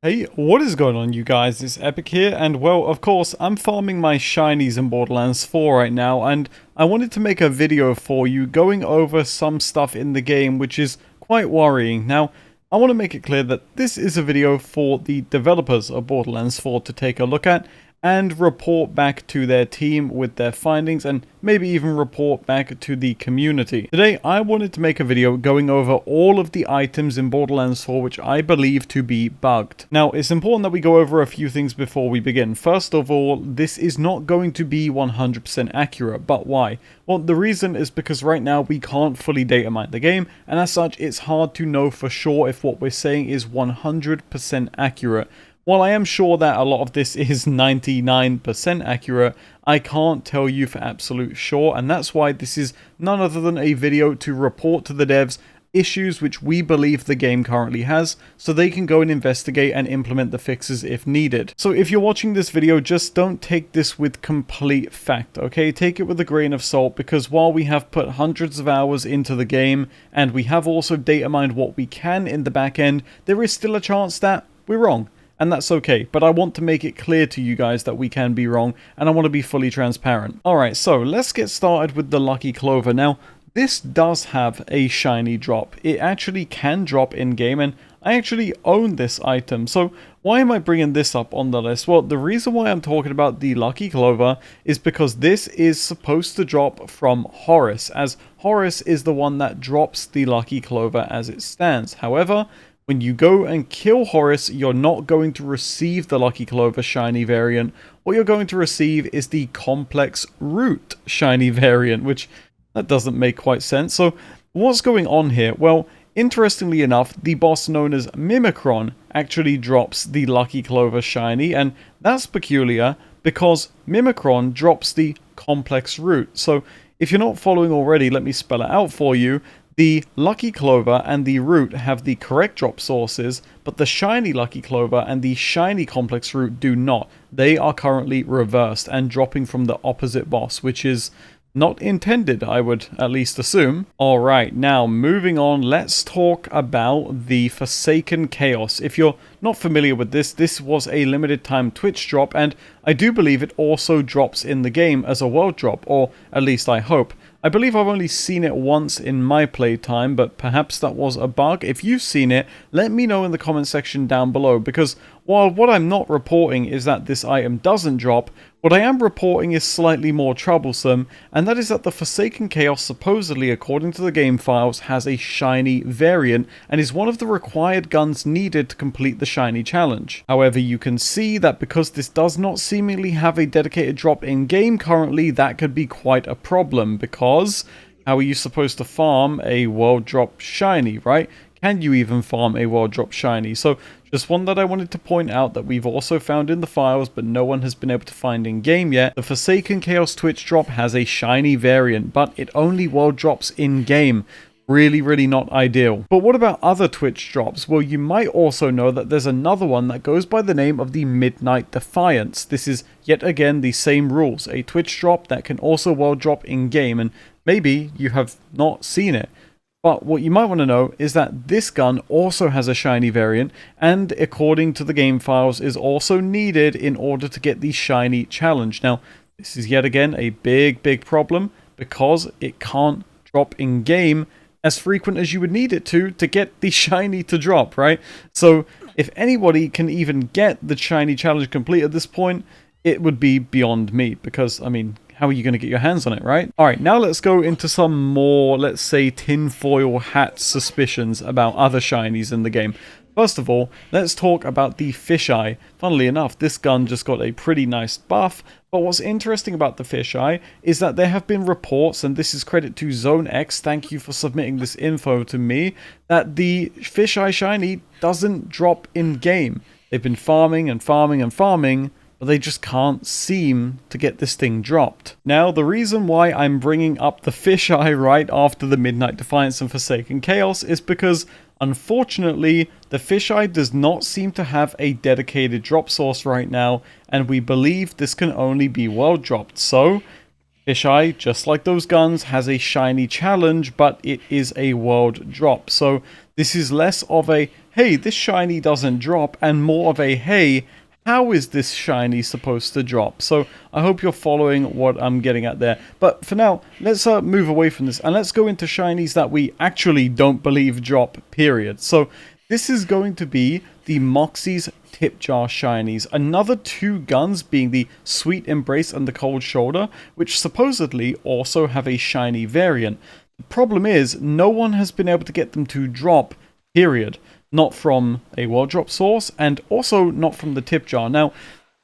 Hey, what is going on, you guys? It's Epic here, and well, of course, I'm farming my shinies in Borderlands 4 right now, and I wanted to make a video for you going over some stuff in the game which is quite worrying. Now, I want to make it clear that this is a video for the developers of Borderlands 4 to take a look at and report back to their team with their findings, and maybe even report back to the community. Today, I wanted to make a video going over all of the items in Borderlands 4 which I believe to be bugged. Now, it's important that we go over a few things before we begin. First of all, this is not going to be 100% accurate, but why? Well, the reason is because right now we can't fully data mine the game, and as such, it's hard to know for sure if what we're saying is 100% accurate. While I am sure that a lot of this is 99% accurate, I can't tell you for absolute sure, and that's why this is none other than a video to report to the devs issues which we believe the game currently has, so they can go and investigate and implement the fixes if needed. So if you're watching this video, just don't take this with complete fact, okay? Take it with a grain of salt, because while we have put hundreds of hours into the game, and we have also data mined what we can in the back end, there is still a chance that we're wrong. And that's okay, but I want to make it clear to you guys that we can be wrong, and I want to be fully transparent. Alright, so let's get started with the Lucky Clover. Now, this does have a shiny drop. It actually can drop in-game, and I actually own this item. So why am I bringing this up on the list? Well, the reason why I'm talking about the Lucky Clover is because this is supposed to drop from Horus, as Horus is the one that drops the Lucky Clover as it stands. However, when you go and kill Horus, you're not going to receive the Lucky Clover shiny variant. What you're going to receive is the Complex Root shiny variant, which that doesn't make quite sense. So what's going on here? Well, interestingly enough, the boss known as Mimikron actually drops the Lucky Clover shiny, and that's peculiar because Mimikron drops the Complex Root. So if you're not following already, let me spell it out for you. The Lucky Clover and the Root have the correct drop sources, but the shiny Lucky Clover and the shiny Complex Root do not. They are currently reversed and dropping from the opposite boss, which is not intended, I would at least assume. Alright, now moving on, let's talk about the Forsaken Chaos. If you're not familiar with this, this was a limited time Twitch drop, and I do believe it also drops in the game as a world drop, or at least I hope. I believe I've only seen it once in my playtime, but perhaps that was a bug. If you've seen it, let me know in the comment section down below, because while what I'm not reporting is that this item doesn't drop, what I am reporting is slightly more troublesome, and that is that the Forsaken Chaos supposedly, according to the game files, has a shiny variant, and is one of the required guns needed to complete the shiny challenge. However, you can see that because this does not seemingly have a dedicated drop in-game currently, that could be quite a problem, because how are you supposed to farm a world drop shiny, right? Can you even farm a world drop shiny? So just one that I wanted to point out that we've also found in the files, but no one has been able to find in game yet. The Forsaken Chaos Twitch drop has a shiny variant, but it only world drops in game. Really not ideal. But what about other Twitch drops? Well, you might also know that there's another one that goes by the name of the Midnight Defiance. This is yet again the same rules, a Twitch drop that can also world drop in game, and maybe you have not seen it. But what you might want to know is that this gun also has a shiny variant, and according to the game files is also needed in order to get the shiny challenge. Now, this is yet again a big problem, because it can't drop in game as frequent as you would need it to get the shiny to drop, right? So if anybody can even get the shiny challenge complete at this point, it would be beyond me, because, I mean, how are you going to get your hands on it, right? Alright, now let's go into some more, let's say, tinfoil hat suspicions about other shinies in the game. First of all, let's talk about the Fisheye. Funnily enough, this gun just got a pretty nice buff, but what's interesting about the Fisheye is that there have been reports, and this is credit to Zone X, thank you for submitting this info to me, that the Fisheye shiny doesn't drop in-game. They've been farming and farming, but they just can't seem to get this thing dropped. Now, the reason why I'm bringing up the Fisheye right after the Midnight Defiance and Forsaken Chaos is because, unfortunately, the Fisheye does not seem to have a dedicated drop source right now, and we believe this can only be world dropped. So, Fisheye, just like those guns, has a shiny challenge, but it is a world drop. So, this is less of a hey, this shiny doesn't drop, and more of a, hey, how is this shiny supposed to drop? So I hope you're following what I'm getting at there. But for now, let's move away from this and let's go into shinies that we actually don't believe drop, period. So this is going to be the Moxie's Tip Jar shinies. Another 2 guns being the Sweet Embrace and the Cold Shoulder, which supposedly also have a shiny variant. The problem is, no one has been able to get them to drop, period. Not from a world drop source, and also not from the tip jar. Now,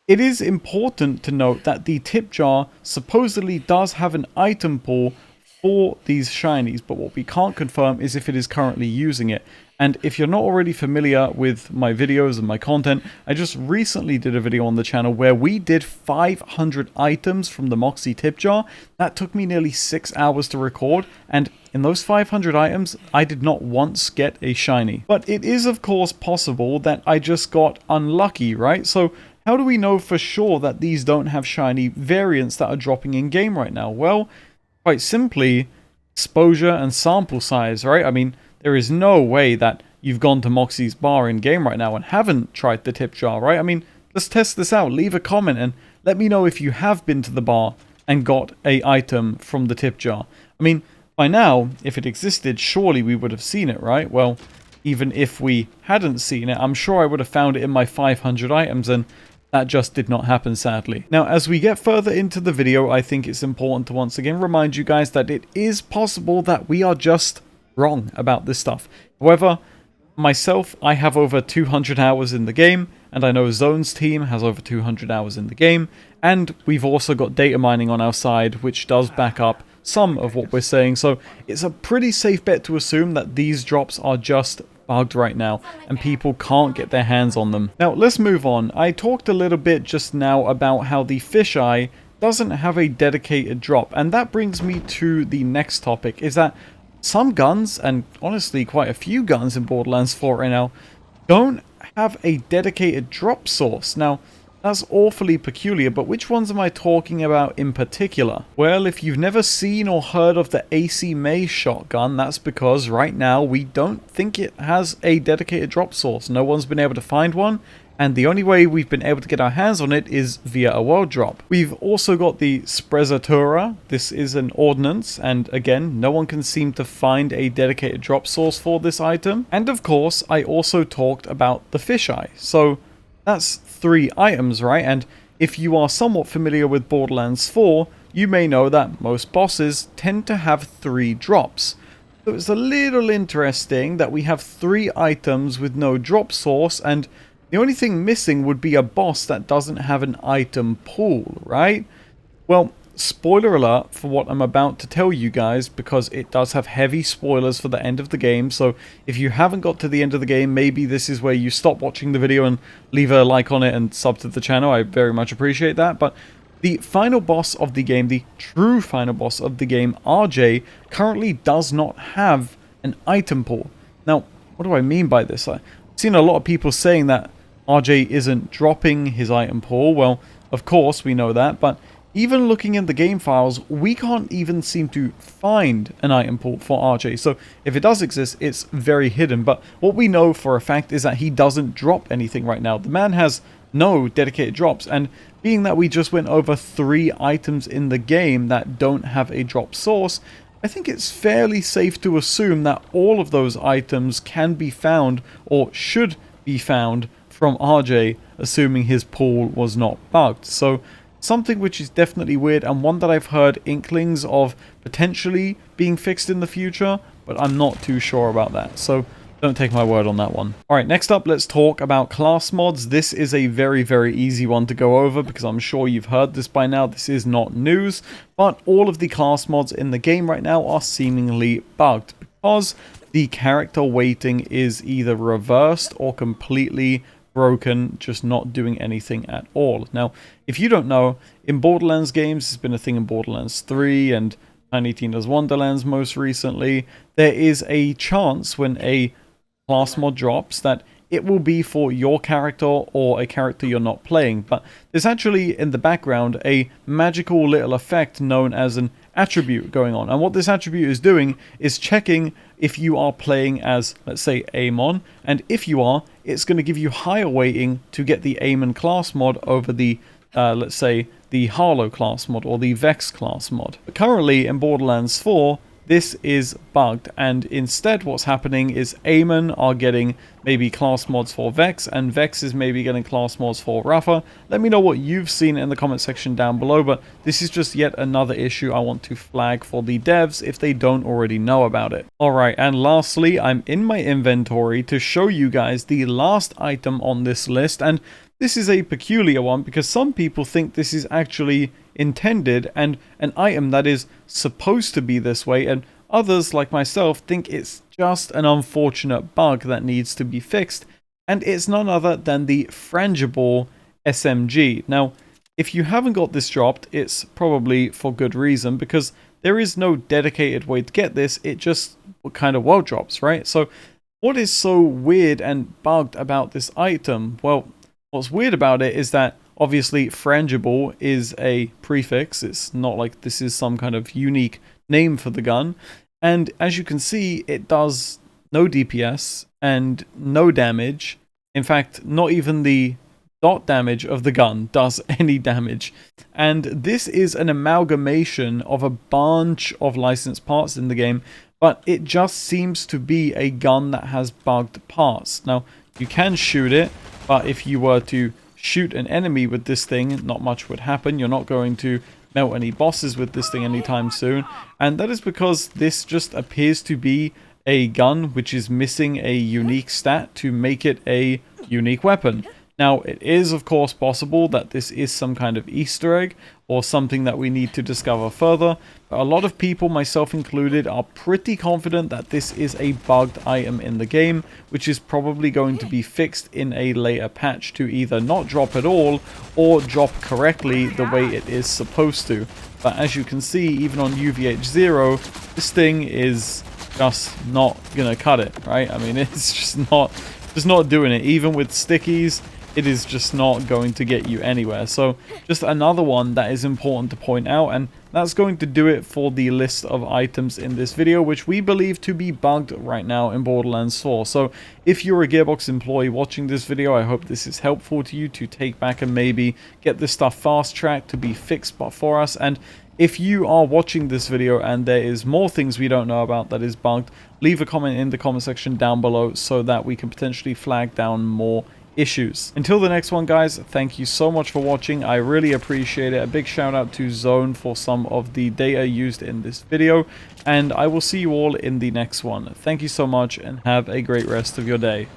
it is important to note that the tip jar supposedly does have an item pool for these shinies, but what we can't confirm is if it is currently using it. And if you're not already familiar with my videos and my content, I just recently did a video on the channel where we did 500 items from the Moxie tip jar. That took me nearly 6 hours to record, and in those 500 items, I did not once get a shiny. But it is of course possible that I just got unlucky, right? So how do we know for sure that these don't have shiny variants that are dropping in game right now? Well, quite simply, exposure and sample size, right? I mean, there is no way that you've gone to Moxie's bar in game right now and haven't tried the tip jar, right? I mean, let's test this out. Leave a comment and let me know if you have been to the bar and got a item from the tip jar. I mean, by now, if it existed, surely we would have seen it, right? Well, even if we hadn't seen it, I'm sure I would have found it in my 500 items, and that just did not happen, sadly. Now, as we get further into the video, I think it's important to once again remind you guys that it is possible that we are just wrong about this stuff. However, myself, I have over 200 hours in the game, and I know Zone's team has over 200 hours in the game, and we've also got data mining on our side, which does back up some of what we're saying, so it's a pretty safe bet to assume that these drops are just bugged right now, and people can't get their hands on them. Now, let's move on. I talked a little bit just now about how the fisheye doesn't have a dedicated drop, and that brings me to the next topic, is that some guns, and honestly quite a few guns in Borderlands 4 right now, don't have a dedicated drop source. Now, that's awfully peculiar, but which ones am I talking about in particular? Well, if you've never seen or heard of the AC May shotgun, that's because right now we don't think it has a dedicated drop source. No one's been able to find one, and the only way we've been able to get our hands on it is via a world drop. We've also got the Sprezzatura. This is an ordnance, and again, no one can seem to find a dedicated drop source for this item. And of course, I also talked about the fisheye. So that's 3 items, right? And if you are somewhat familiar with Borderlands 4, you may know that most bosses tend to have 3 drops. So it's a little interesting that we have 3 items with no drop source, and the only thing missing would be a boss that doesn't have an item pool, right? Well, spoiler alert for what I'm about to tell you guys, because it does have heavy spoilers for the end of the game, so if you haven't got to the end of the game, maybe this is where you stop watching the video and leave a like on it and sub to the channel. I very much appreciate that. But the final boss of the game, the true final boss of the game, RJ, currently does not have an item pool. Now, what do I mean by this? I've seen a lot of people saying that RJ isn't dropping his item pool. Well, of course we know that, but even looking in the game files, we can't even seem to find an item pool for RJ. So if it does exist, it's very hidden. But what we know for a fact is that he doesn't drop anything right now. The man has no dedicated drops, and being that we just went over 3 items in the game that don't have a drop source, I think it's fairly safe to assume that all of those items can be found, or should be found, from RJ, assuming his pool was not bugged. So something which is definitely weird, and one that I've heard inklings of potentially being fixed in the future, but I'm not too sure about that, so don't take my word on that one. Alright, next up, let's talk about class mods. This is a very, very easy one to go over, because I'm sure you've heard this by now. This is not news, but all of the class mods in the game right now are seemingly bugged, because the character weighting is either reversed or completely broken, just not doing anything at all. Now, if you don't know, in Borderlands games, it's been a thing in Borderlands 3 and Tiny Tina's Wonderlands most recently, there is a chance when a class mod drops that it will be for your character or a character you're not playing, but there's actually in the background a magical little effect known as an attribute going on. And what this attribute is doing is checking if you are playing as, let's say, Amon, and if you are, it's going to give you higher weighting to get the Amon class mod over the, let's say, the Harlow class mod or the Vex class mod. But currently in Borderlands 4, this is bugged, and instead what's happening is Amon are getting maybe class mods for Vex, and Vex is maybe getting class mods for Rafa. Let me know what you've seen in the comment section down below, but this is just yet another issue I want to flag for the devs if they don't already know about it. Alright, and lastly, I'm in my inventory to show you guys the last item on this list, and this is a peculiar one because some people think this is actually intended and an item that is supposed to be this way, and others like myself think it's just an unfortunate bug that needs to be fixed, and it's none other than the frangible SMG. Now, if you haven't got this dropped, it's probably for good reason, because there is no dedicated way to get this, it just kind of well drops, right? So what is so weird and bugged about this item? Well, what's weird about it is that obviously frangible is a prefix. It's not like this is some kind of unique name for the gun. And as you can see, it does no DPS and no damage. In fact, not even the dot damage of the gun does any damage. And this is an amalgamation of a bunch of licensed parts in the game, but it just seems to be a gun that has bugged parts. Now, you can shoot it, but if you were to shoot an enemy with this thing, not much would happen. You're not going to melt any bosses with this thing anytime soon, and that is because this just appears to be a gun which is missing a unique stat to make it a unique weapon. Now, it is of course possible that this is some kind of Easter egg or something that we need to discover further, but a lot of people, myself included, are pretty confident that this is a bugged item in the game, which is probably going to be fixed in a later patch to either not drop at all or drop correctly the way it is supposed to. But as you can see, even on UVH0, this thing is just not gonna cut it, right? I mean, it's just not doing it. Even with stickies, it is just not going to get you anywhere. So just another one that is important to point out, and that's going to do it for the list of items in this video, which we believe to be bugged right now in Borderlands 4. So if you're a Gearbox employee watching this video, I hope this is helpful to you to take back and maybe get this stuff fast-tracked to be fixed for us. And if you are watching this video and there is more things we don't know about that is bugged, leave a comment in the comment section down below so that we can potentially flag down more issues. Until the next one, guys, thank you so much for watching. I really appreciate it. A big shout out to Zone for some of the data used in this video, and I will see you all in the next one. Thank you so much and have a great rest of your day.